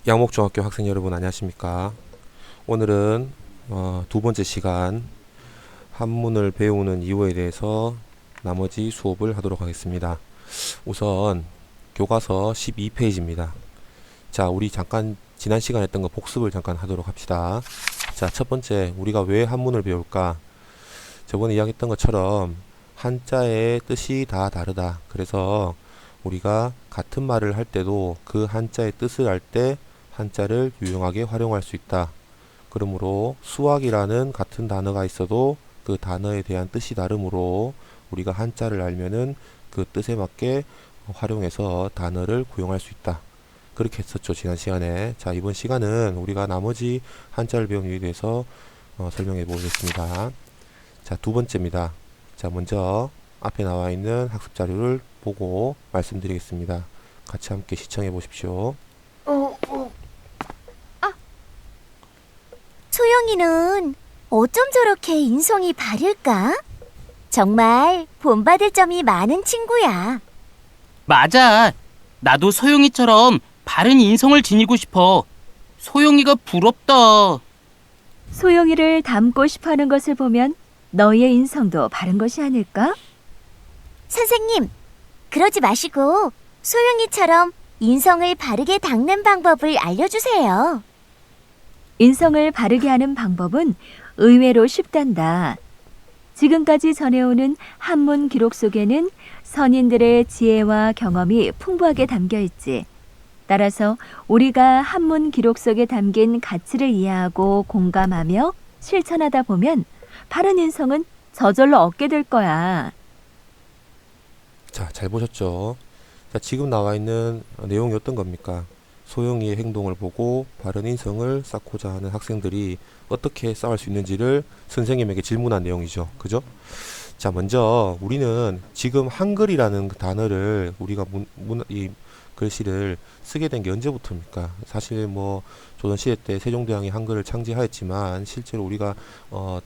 양목중학교 학생 여러분 안녕하십니까? 오늘은 두 번째 시간 한문을 배우는 이유에 대해서 나머지 수업을 하도록 하겠습니다. 우선 교과서 12페이지입니다. 자, 우리 잠깐 지난 시간에 했던 거 복습을 잠깐 하도록 합시다. 자, 첫 번째 우리가 왜 한문을 배울까? 저번에 이야기했던 것처럼 한자의 뜻이 다 다르다. 그래서 우리가 같은 말을 할 때도 그 한자의 뜻을 알 때 한자를 유용하게 활용할 수 있다. 그러므로 수학이라는 같은 단어가 있어도 그 단어에 대한 뜻이 다르므로 우리가 한자를 알면은 그 뜻에 맞게 활용해서 단어를 구용할 수 있다. 그렇게 했었죠, 지난 시간에. 자, 이번 시간은 우리가 나머지 한자를 배우는 이유에 대해서 설명해 보겠습니다. 자, 두 번째입니다. 자, 먼저 앞에 나와 있는 학습 자료를 보고 말씀드리겠습니다. 같이 함께 시청해 보십시오. 소영이는 어쩜 저렇게 인성이 바를까? 정말 본받을 점이 많은 친구야. 맞아. 나도 소영이처럼 바른 인성을 지니고 싶어. 소영이가 부럽다. 소영이를 닮고 싶어하는 것을 보면 너희의 인성도 바른 것이 아닐까? 선생님, 그러지 마시고 소영이처럼 인성을 바르게 닦는 방법을 알려주세요. 인성을 바르게 하는 방법은 의외로 쉽단다. 지금까지 전해오는 한문 기록 속에는 선인들의 지혜와 경험이 풍부하게 담겨 있지. 따라서 우리가 한문 기록 속에 담긴 가치를 이해하고 공감하며 실천하다 보면 바른 인성은 저절로 얻게 될 거야. 자, 잘 보셨죠? 자, 지금 나와 있는 내용이 어떤 겁니까? 소영이의 행동을 보고 바른 인성을 쌓고자 하는 학생들이 어떻게 쌓을 수 있는지를 선생님에게 질문한 내용이죠. 그죠? 자, 먼저 우리는 지금 한글이라는 그 단어를 우리가 이 글씨를 쓰게 된 게 언제부터입니까? 사실 뭐 조선시대 때 세종대왕이 한글을 창제하였지만 실제로 우리가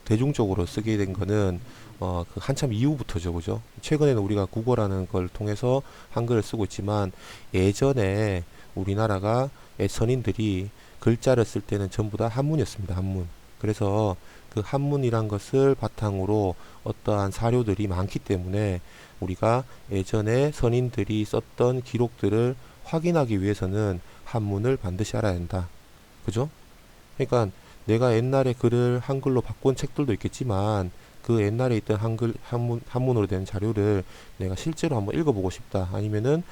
대중적으로 쓰게 된 거는 그 한참 이후부터죠. 그죠? 최근에는 우리가 국어라는 걸 통해서 한글을 쓰고 있지만 예전에 우리나라가 선인들이 글자를 쓸 때는 전부 다 한문이었습니다. 한문. 그래서 그 한문이란 것을 바탕으로 어떠한 사료들이 많기 때문에 우리가 예전에 선인들이 썼던 기록들을 확인하기 위해서는 한문을 반드시 알아야 한다. 그죠? 그러니까 내가 옛날에 글을 한글로 바꾼 책들도 있겠지만 그 옛날에 있던 한문으로 된 자료를 내가 실제로 한번 읽어보고 싶다. 아니면은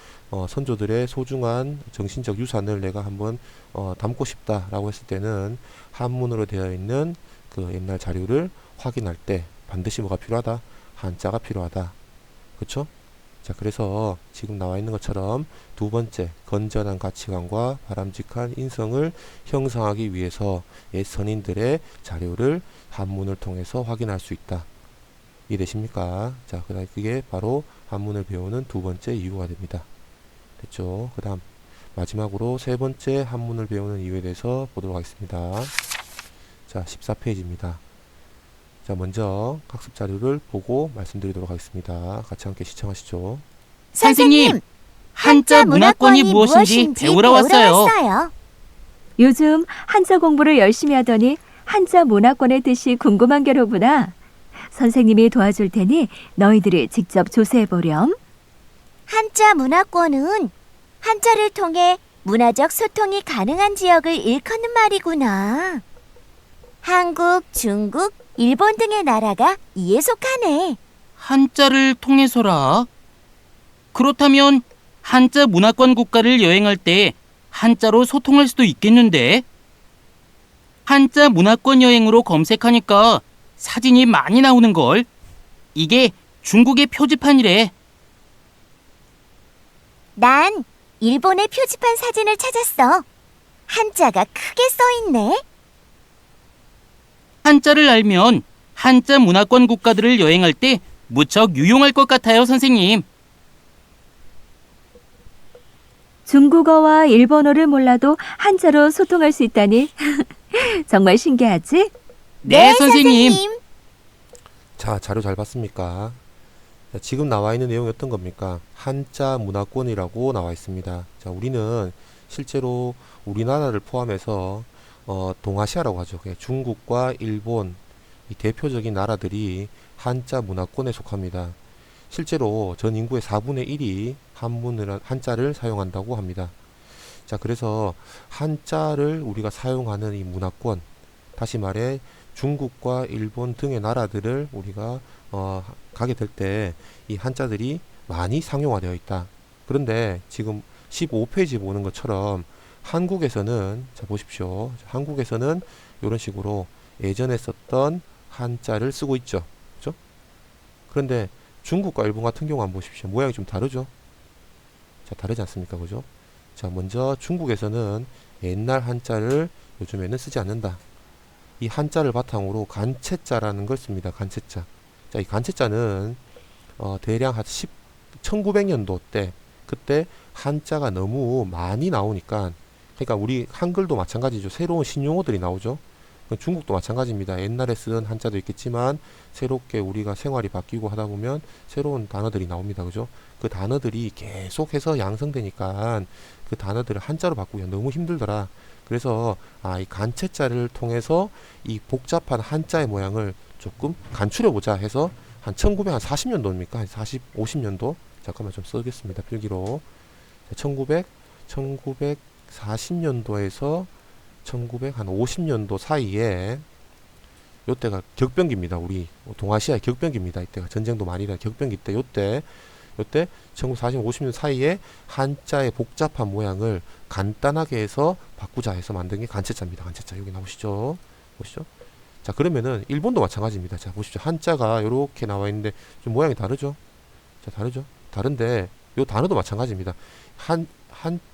선조들의 소중한 정신적 유산을 내가 한번 담고 싶다라고 했을 때는 한문으로 되어 있는 그 옛날 자료를 확인할 때 반드시 뭐가 필요하다? 한자가 필요하다. 그쵸? 자, 그래서 지금 나와 있는 것처럼 두 번째, 건전한 가치관과 바람직한 인성을 형성하기 위해서 옛 선인들의 자료를 한문을 통해서 확인할 수 있다. 이해되십니까? 자, 그 다음 그게 바로 한문을 배우는 두 번째 이유가 됩니다. 됐죠? 그 다음 마지막으로 세 번째 한문을 배우는 이유에 대해서 보도록 하겠습니다. 자, 14페이지입니다. 자, 먼저 학습 자료를 보고 말씀드리도록 하겠습니다. 같이 함께 시청하시죠. 선생님, 한자 문화권이 무엇인지 배우러 왔어요. 요즘 한자 공부를 열심히 하더니 한자 문화권의 뜻이 궁금한 게로구나. 선생님이 도와줄 테니 너희들이 직접 조사해 보렴. 한자 문화권은 한자를 통해 문화적 소통이 가능한 지역을 일컫는 말이구나. 한국, 중국, 일본 등의 나라가 이에 속하네. 한자를 통해서라. 그렇다면 한자 문화권 국가를 여행할 때 한자로 소통할 수도 있겠는데? 한자 문화권 여행으로 검색하니까 사진이 많이 나오는걸. 이게 중국의 표지판이래. 난 일본의 표지판 사진을 찾았어. 한자가 크게 써있네. 한자를 알면 한자 문화권 국가들을 여행할 때 무척 유용할 것 같아요, 선생님. 중국어와 일본어를 몰라도 한자로 소통할 수 있다니 정말 신기하지? 네, 선생님. 자, 자료 잘 봤습니까? 자, 지금 나와 있는 내용이 어떤 겁니까? 한자 문화권이라고 나와 있습니다. 자, 우리는 실제로 우리나라를 포함해서 동아시아라고 하죠. 중국과 일본 이 대표적인 나라들이 한자 문화권에 속합니다. 실제로 전 인구의 4분의 1이 한자를 사용한다고 합니다. 자, 그래서 한자를 우리가 사용하는 이 문화권, 다시 말해 중국과 일본 등의 나라들을 우리가 가게 될 때 이 한자들이 많이 상용화되어 있다. 그런데 지금 15페이지에 보는 것처럼 한국에서는, 자 보십시오. 한국에서는 이런 식으로 예전에 썼던 한자를 쓰고 있죠. 그죠? 그런데 중국과 일본 같은 경우 한번 보십시오. 모양이 좀 다르죠? 자, 다르지 않습니까? 그죠? 자, 먼저 중국에서는 옛날 한자를 요즘에는 쓰지 않는다. 이 한자를 바탕으로 간체자라는 걸 씁니다. 간체자. 자, 이 간체자는 대략 한 1900년도 때, 그때 한자가 너무 많이 나오니까, 그러니까 우리 한글도 마찬가지죠. 새로운 신용어들이 나오죠. 중국도 마찬가지입니다. 옛날에 쓰던 한자도 있겠지만 새롭게 우리가 생활이 바뀌고 하다 보면 새로운 단어들이 나옵니다. 그죠? 그 단어들이 계속해서 양성되니까 그 단어들을 한자로 바꾸기가 너무 힘들더라. 그래서 이 간체자를 통해서 이 복잡한 한자의 모양을 조금 간추려 보자 해서 한 1940년도입니까? 한 50년도? 잠깐만 좀 써겠습니다. 필기로. 1940년도에서 1950년도 사이에, 요때가 격변기입니다. 우리 동아시아의 격변기입니다. 이때가 전쟁도 많이 일어난 격변기 때, 요때 1940, 50년 사이에 한자의 복잡한 모양을 간단하게 해서 바꾸자 해서 만든 게 간체자입니다. 간체자. 여기 나오시죠? 보시죠? 자, 그러면은 일본도 마찬가지입니다. 자, 보십시오. 한자가 요렇게 나와 있는데 좀 모양이 다르죠? 자, 다르죠? 다른데 요 단어도 마찬가지입니다.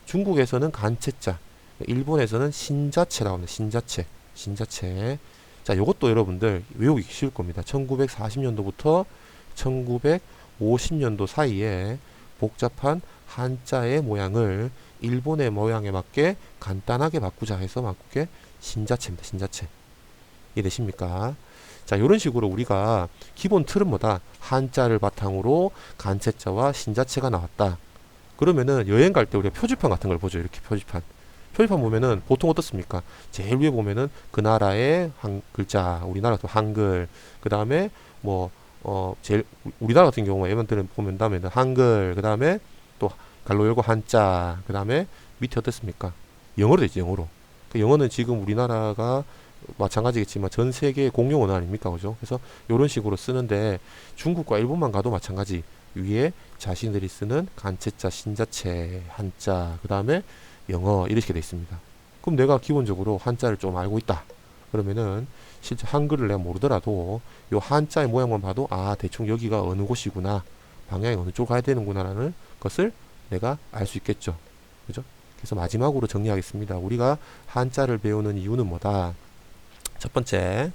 중국에서는 간체자, 일본에서는 신자체라고 합니다. 신자체. 자, 요것도 여러분들 외우기 쉬울 겁니다. 1940년도부터 1950년도 사이에 복잡한 한자의 모양을 일본의 모양에 맞게 간단하게 바꾸자 해서 바꾸게 신자체입니다. 신자체. 이해되십니까? 자, 이런 식으로 우리가 기본 틀은 뭐다? 한자를 바탕으로 간체자와 신자체가 나왔다. 그러면은 여행 갈 때 우리가 표지판 같은 걸 보죠. 이렇게 표지판 보면은 보통 어떻습니까? 제일 위에 보면은 그 나라의 한 글자, 우리나라 같은 한글, 그 다음에 제일 우리나라 같은 경우 예를 들면 보면 다음에는 한글, 그 다음에 또 갈로 열고 한자, 그 다음에 밑에 어떻습니까? 영어로 되죠. 영어로. 그 영어는 지금 우리나라가 마찬가지겠지만 전 세계 공용 언어 아닙니까? 그죠? 그래서 이런 식으로 쓰는데 중국과 일본만 가도 마찬가지. 위에 자신들이 쓰는 간체자, 신자체, 한자, 그 다음에 영어 이렇게 돼 있습니다. 그럼 내가 기본적으로 한자를 좀 알고 있다. 그러면은 실제 한글을 내가 모르더라도 요 한자의 모양만 봐도 대충 여기가 어느 곳이구나, 방향이 어느 쪽 가야 되는구나라는 것을 내가 알 수 있겠죠. 그죠? 그래서 마지막으로 정리하겠습니다. 우리가 한자를 배우는 이유는 뭐다? 첫 번째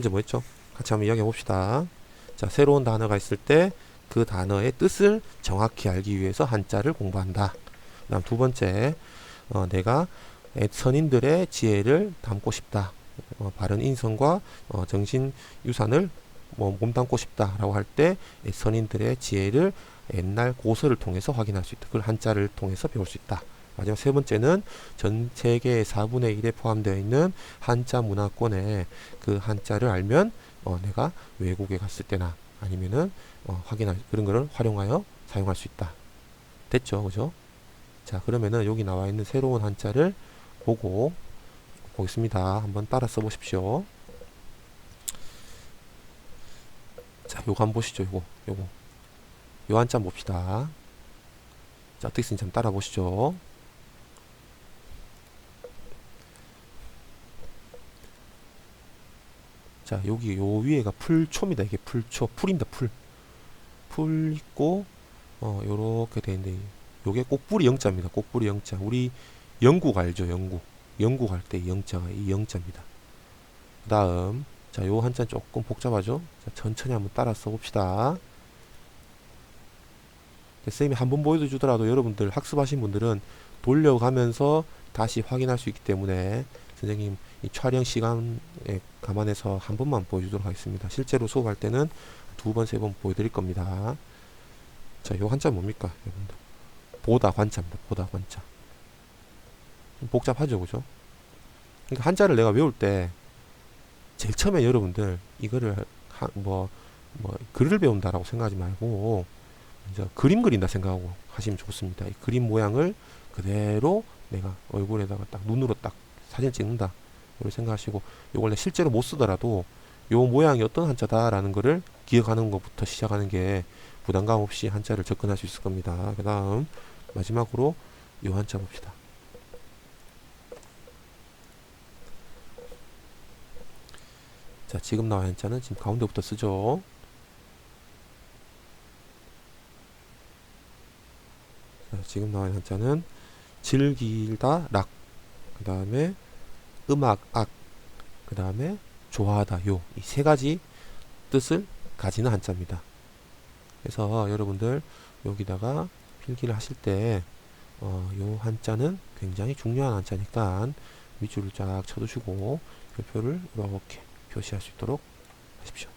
뭐였죠? 같이 한번 이야기해 봅시다. 자, 새로운 단어가 있을 때 그 단어의 뜻을 정확히 알기 위해서 한자를 공부한다. 그 다음 두 번째, 내가 선인들의 지혜를 담고 싶다. 바른 인성과 정신 유산을 몸담고 싶다라고 할 때 선인들의 지혜를 옛날 고서를 통해서 확인할 수 있다. 그걸 한자를 통해서 배울 수 있다. 마지막 세 번째는 전 세계의 4분의 1에 포함되어 있는 한자 문화권에 그 한자를 알면 내가 외국에 갔을 때나 아니면은 확인할 그런 거를 활용하여 사용할 수 있다. 됐죠? 그죠? 자, 그러면은 여기 나와 있는 새로운 한자를 보고 보겠습니다. 한번 따라 써 보십시오. 자, 요거 한번 보시죠. 요거 요 한자 한번 봅시다. 자, 어떻게 쓰는지 한번 따라 보시죠. 자, 여기 요 위에가 풀초입니다. 이게 풀초, 풀입니다. 풀 있고 요렇게 돼 있는데 요게 꼭뿌리 영자입니다. 꼭뿌리 영자. 우리 영국 알죠? 영국 할 때 영자가 이 영자입니다. 그 다음, 자, 요 한자 조금 복잡하죠? 자, 천천히 한번 따라 써봅시다. 선생님이 한번 보여주더라도 여러분들 학습하신 분들은 돌려가면서 다시 확인할 수 있기 때문에 선생님 이 촬영 시간에 감안해서 한 번만 보여주도록 하겠습니다. 실제로 수업할 때는 두 번, 세 번 보여드릴 겁니다. 자, 요 한자 뭡니까? 여러분들. 보다 관자입니다. 보다 관자. 좀 복잡하죠, 그죠? 그러니까 한자를 내가 외울 때 제일 처음에 여러분들 이거를 글을 배운다라고 생각하지 말고 이제 그림 그린다 생각하고 하시면 좋습니다. 이 그림 모양을 그대로 내가 얼굴에다가 딱 눈으로 딱 사진 찍는다 이렇게 생각하시고, 이걸 원래 실제로 못 쓰더라도 요 모양이 어떤 한자다라는 거를 기억하는 것부터 시작하는 게 부담감 없이 한자를 접근할 수 있을 겁니다. 그 다음 마지막으로 요 한자 봅시다. 자, 지금 나와 한자는 지금 가운데부터 쓰죠. 자, 지금 나와 한자는 즐기다 락, 그 다음에 음악 악, 그 다음에 좋아하다 요, 이 세 가지 뜻을 가지는 한자입니다. 그래서 여러분들 여기다가 필기를 하실 때 요 한자는 굉장히 중요한 한자니까 밑줄을 쫙 쳐두시고 별표를 이렇게 표시할 수 있도록 하십시오.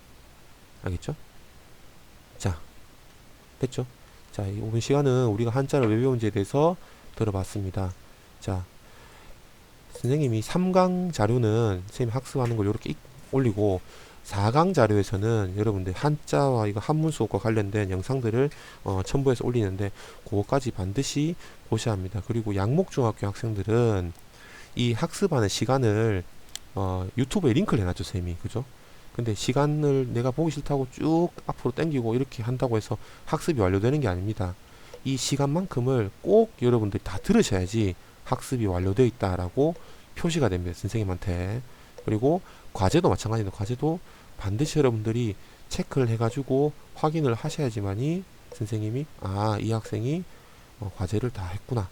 알겠죠? 자, 됐죠? 자, 이번 시간은 우리가 한자를 왜 배운지에 대해서 들어봤습니다. 자, 선생님이 3강 자료는 선생님이 학습하는 걸 이렇게 올리고 4강 자료에서는 여러분들 한자와 이거 한문 수업과 관련된 영상들을 첨부해서 올리는데 그거까지 반드시 보셔야 합니다. 그리고 양목중학교 학생들은 이 학습하는 시간을 유튜브에 링크를 해놨죠, 선생님이. 그죠? 근데 시간을 내가 보기 싫다고 쭉 앞으로 당기고 이렇게 한다고 해서 학습이 완료되는 게 아닙니다. 이 시간만큼을 꼭 여러분들이 다 들으셔야지 학습이 완료되어 있다라고 표시가 됩니다, 선생님한테. 그리고 과제도 마찬가지입니다. 과제도 반드시 여러분들이 체크를 해가지고 확인을 하셔야지만이 선생님이 이 학생이 과제를 다 했구나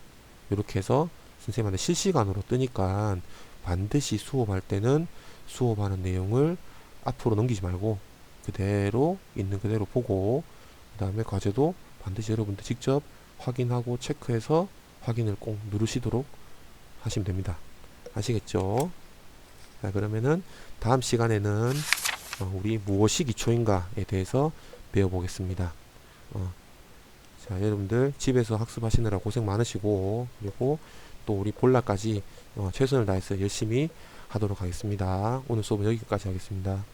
이렇게 해서 선생님한테 실시간으로 뜨니까 반드시 수업할 때는 수업하는 내용을 앞으로 넘기지 말고 그대로 있는 그대로 보고, 그 다음에 과제도 반드시 여러분들 직접 확인하고 체크해서 확인을 꼭 누르시도록 하시면 됩니다. 아시겠죠? 자, 그러면은 다음 시간에는 우리 무엇이 기초인가에 대해서 배워보겠습니다. 자, 여러분들 집에서 학습하시느라 고생 많으시고, 그리고 또 우리 볼날까지 최선을 다해서 열심히 하도록 하겠습니다. 오늘 수업은 여기까지 하겠습니다.